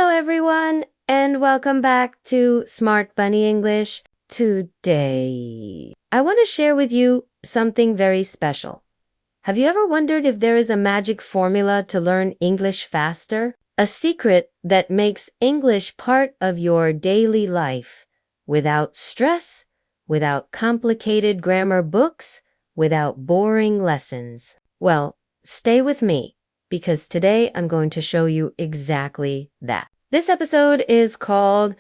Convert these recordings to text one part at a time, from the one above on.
Hello everyone, and welcome back to Smart Bunny English. Today, I want to share with you something very special. Have you ever wondered if there is a magic formula to learn English faster? A secret that makes English part of your daily life, without stress, without complicated grammar books, without boring lessons. Well, stay with me, because today I'm going to show you exactly that. This episode is called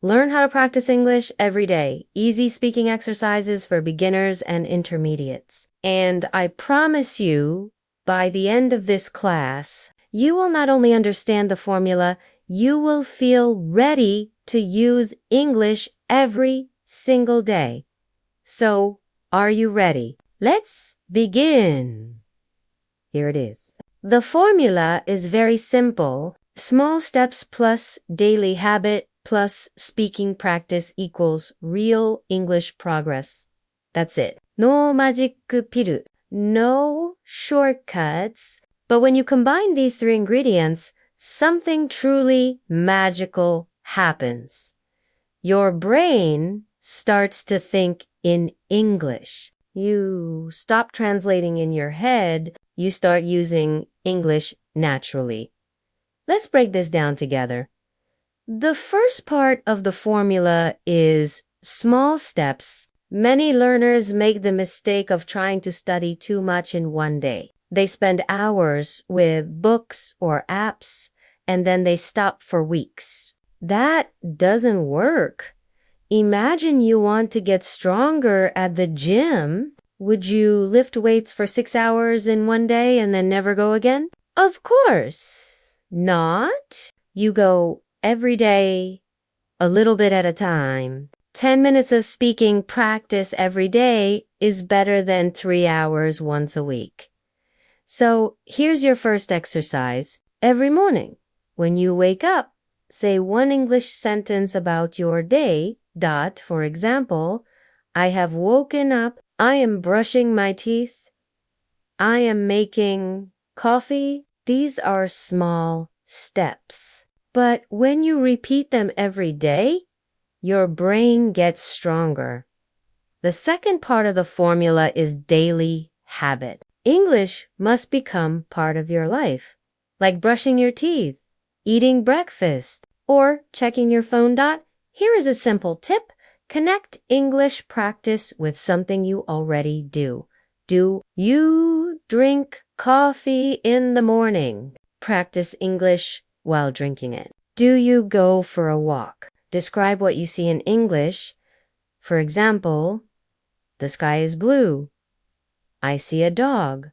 Learn How to Practice English Every Day, Easy Speaking Exercises for Beginners and Intermediates. And I promise you, by the end of this class, you will not only understand the formula, you will feel ready to use English every single day. So, are you ready? Let's begin. Here it is. The formula is very simple. Small steps plus daily habit plus speaking practice equals real English progress. That's it. No magic pill. No shortcuts. But when you combine these three ingredients, something truly magical happens. Your brain starts to think in English. You stop translating in your head. You start using English naturally. Let's break this down together. The first part of the formula is small steps. Many learners make the mistake of trying to study too much in one day. They spend hours with books or apps, and then they stop for weeks. That doesn't work. Imagine you want to get stronger at the gym. Would you lift weights for 6 hours in one day and then never go again? Of course not. You go every day, a little bit at a time. 10 minutes of speaking practice every day is better than 3 hours once a week. So here's your first exercise. Every morning, when you wake up, say one English sentence about your day. For example, I have woken up. I am brushing my teeth. I am making coffee. These are small steps. But when you repeat them every day, your brain gets stronger. The second part of the formula is daily habit. English must become part of your life, like brushing your teeth, eating breakfast, or checking your phone. Here is a simple tip. Connect English practice with something you already do. Do you drink coffee in the morning? Practice English while drinking it. Do you go for a walk? Describe what you see in English. For example, the sky is blue. I see a dog.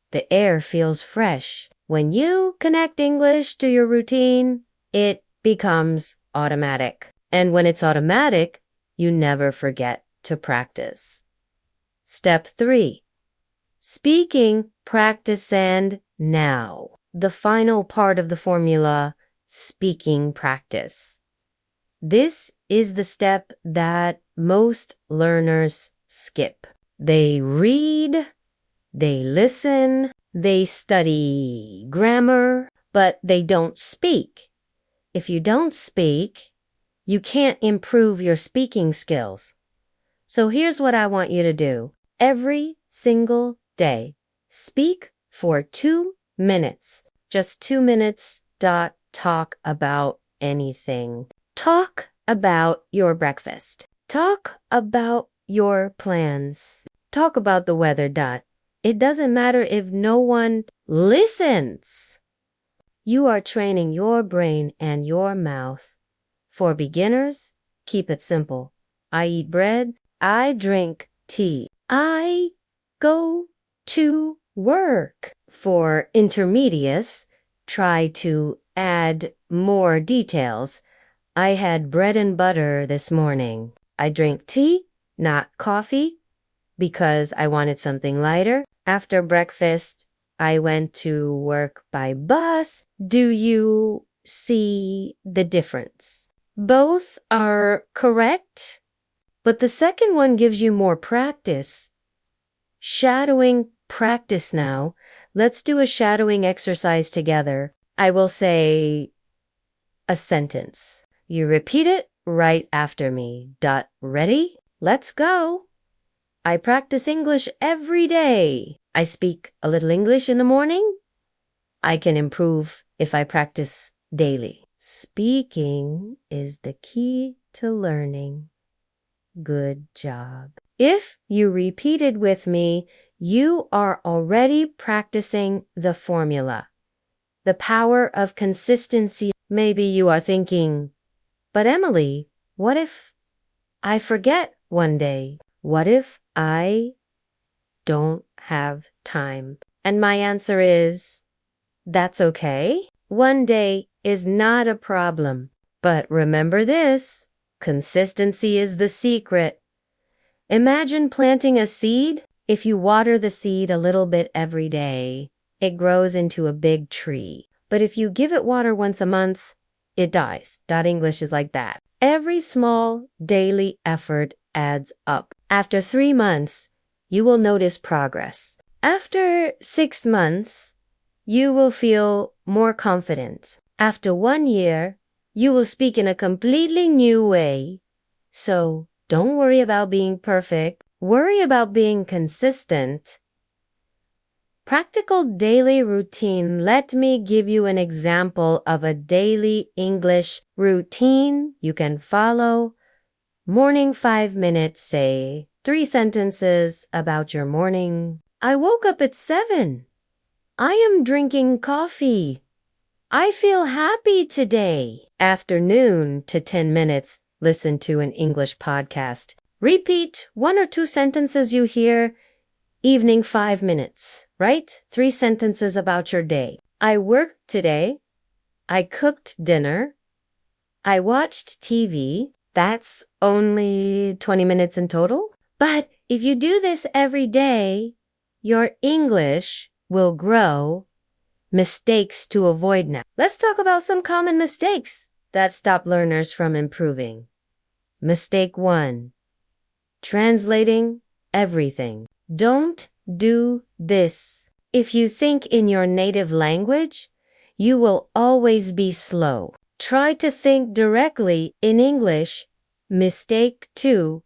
The air feels fresh. When you connect English to your routine, it becomes automatic. And when it's automatic, you never forget to practice. Step 3. Speaking, practice, and now. The final part of the formula, speaking practice. This is the step that most learners skip. They read, they listen, they study grammar, but they don't speak. If you don't speak, you can't improve your speaking skills. So here's what I want you to do. Every single day, speak for 2 minutes. Just 2 minutes. Talk about anything. Talk about your breakfast. Talk about your plans. Talk about the weather. It doesn't matter if no one listens. You are training your brain and your mouth. For beginners, keep it simple. I eat bread. I drink tea. I go to work. For intermediates, try to add more details. I had bread and butter this morning. I drink tea, not coffee, because I wanted something lighter. After breakfast, I went to work by bus. Do you see the difference? Both are correct, but the second one gives you more practice. Shadowing practice now. Let's do a shadowing exercise together. I will say, a sentence. You repeat it right after me. Ready? Let's go. I practice English every day. I speak a little English in the morning. I can improve if I practice daily. Speaking is the key to learning. Good job. If you repeated with me, you are already practicing the formula. The power of consistency. Maybe you are thinking, but Emily, what if I forget one day? What if I don't have time? And my answer is, that's okay. One day is not a problem. But remember this, consistency is the secret. Imagine planting a seed. If you water the seed a little bit every day, it grows into a big tree. But if you give it water once a month, it dies. English is like that. Every small daily effort adds up. After 3 months, you will notice progress. After 6 months, you will feel more confident. After 1 year, you will speak in a completely new way. So don't worry about being perfect. Worry about being consistent. Practical daily routine. Let me give you an example of a daily English routine you can follow. Morning 5 minutes, say 3 sentences about your morning. I woke up at 7. I am drinking coffee. I feel happy today. Afternoon to 10 minutes, listen to an English podcast. Repeat 1 or 2 sentences you hear. Evening 5 minutes. Write 3 sentences about your day. I worked today. I cooked dinner. I watched TV. That's only 20 minutes in total. But if you do this every day, your English will grow. Mistakes to avoid now. Let's talk about some common mistakes that stop learners from improving. Mistake 1. Translating everything. Don't do this. If you think in your native language, you will always be slow. Try to think directly in English. Mistake 2.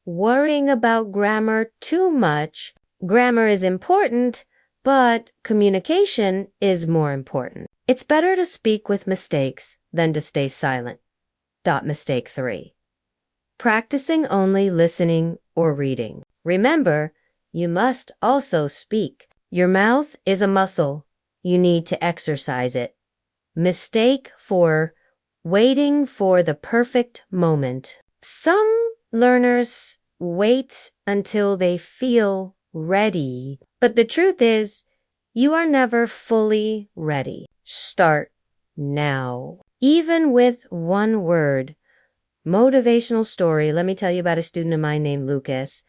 Worrying about grammar too much. Grammar is important, but communication is more important. It's better to speak with mistakes than to stay silent. Mistake 3. Practicing only listening or reading. Remember, you must also speak. Your mouth is a muscle. You need to exercise it. Mistake 4. Waiting for the perfect moment. Some learners wait until they feel ready. But the truth is, you are never fully ready. Start now. Even with 1 word. Motivational story. Let me tell you about a student of mine named Lucas.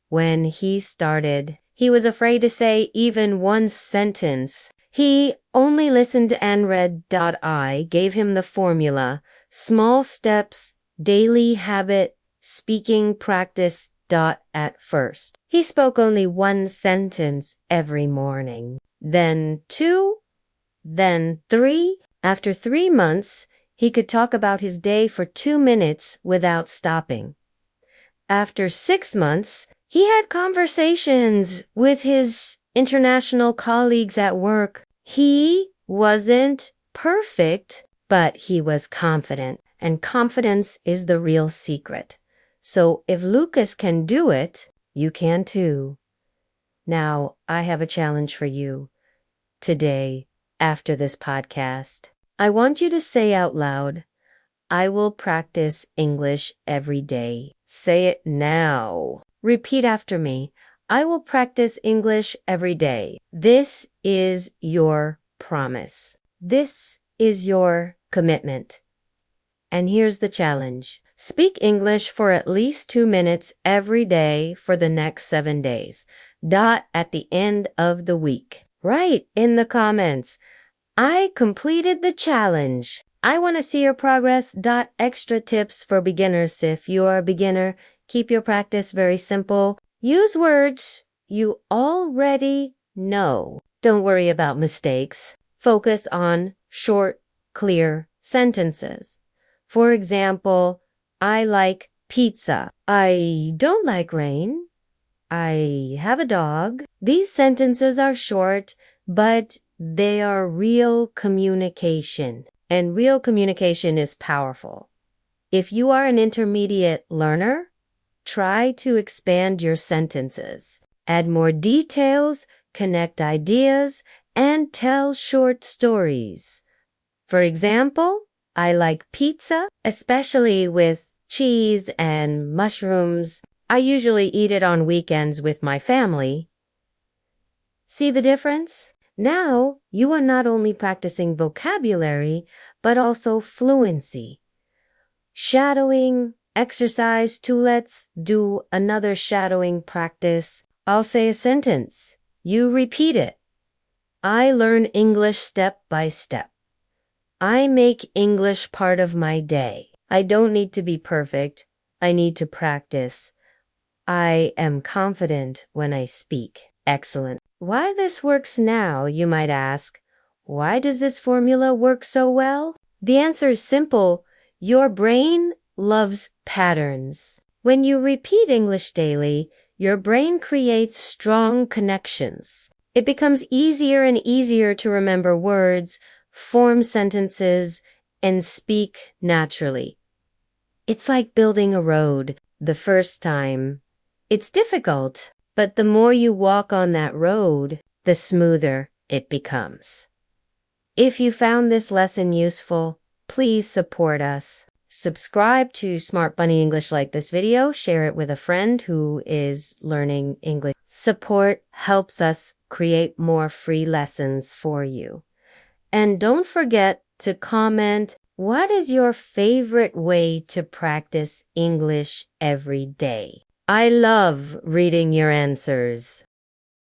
When he started, he was afraid to say even 1 sentence. He only listened and read. I gave him the formula. Small steps, daily habit, speaking practice. At first. He spoke only 1 sentence every morning. Then 2, then 3. After 3 months, he could talk about his day for 2 minutes without stopping. After 6 months, he had conversations with his international colleagues at work. He wasn't perfect, but he was confident, and confidence is the real secret. So if Lucas can do it, you can too. Now, I have a challenge for you. Today, after this podcast, I want you to say out loud, I will practice English every day. Say it now. Repeat after me. I will practice English every day. This is your promise. This is your commitment. And here's the challenge. Speak English for at least 2 minutes every day for the next 7 days. At the end of the week. Write in the comments, I completed the challenge. I want to see your progress. Extra tips for beginners. If you're a beginner, keep your practice very simple. Use words you already know. Don't worry about mistakes. Focus on short, clear sentences. For example, I like pizza. I don't like rain. I have a dog. These sentences are short, but they are real communication. And real communication is powerful. If you are an intermediate learner, try to expand your sentences. Add more details, connect ideas, and tell short stories. For example, I like pizza, especially with cheese and mushrooms. I usually eat it on weekends with my family. See the difference? Now, you are not only practicing vocabulary, but also fluency. Shadowing exercise 2. Let's do another shadowing practice. I'll say a sentence. You repeat it. I learn English step by step. I make English part of my day. I don't need to be perfect. I need to practice. I am confident when I speak. Excellent. Why this works now, you might ask. Why does this formula work so well? The answer is simple. Your brain loves patterns. When you repeat English daily, your brain creates strong connections. It becomes easier and easier to remember words, form sentences, and speak naturally. It's like building a road the first time. It's difficult, but the more you walk on that road, the smoother it becomes. If you found this lesson useful, please support us. Subscribe to Smart Bunny English, like this video, share it with a friend who is learning English. Support helps us create more free lessons for you. And don't forget to comment, what is your favorite way to practice English every day? I love reading your answers.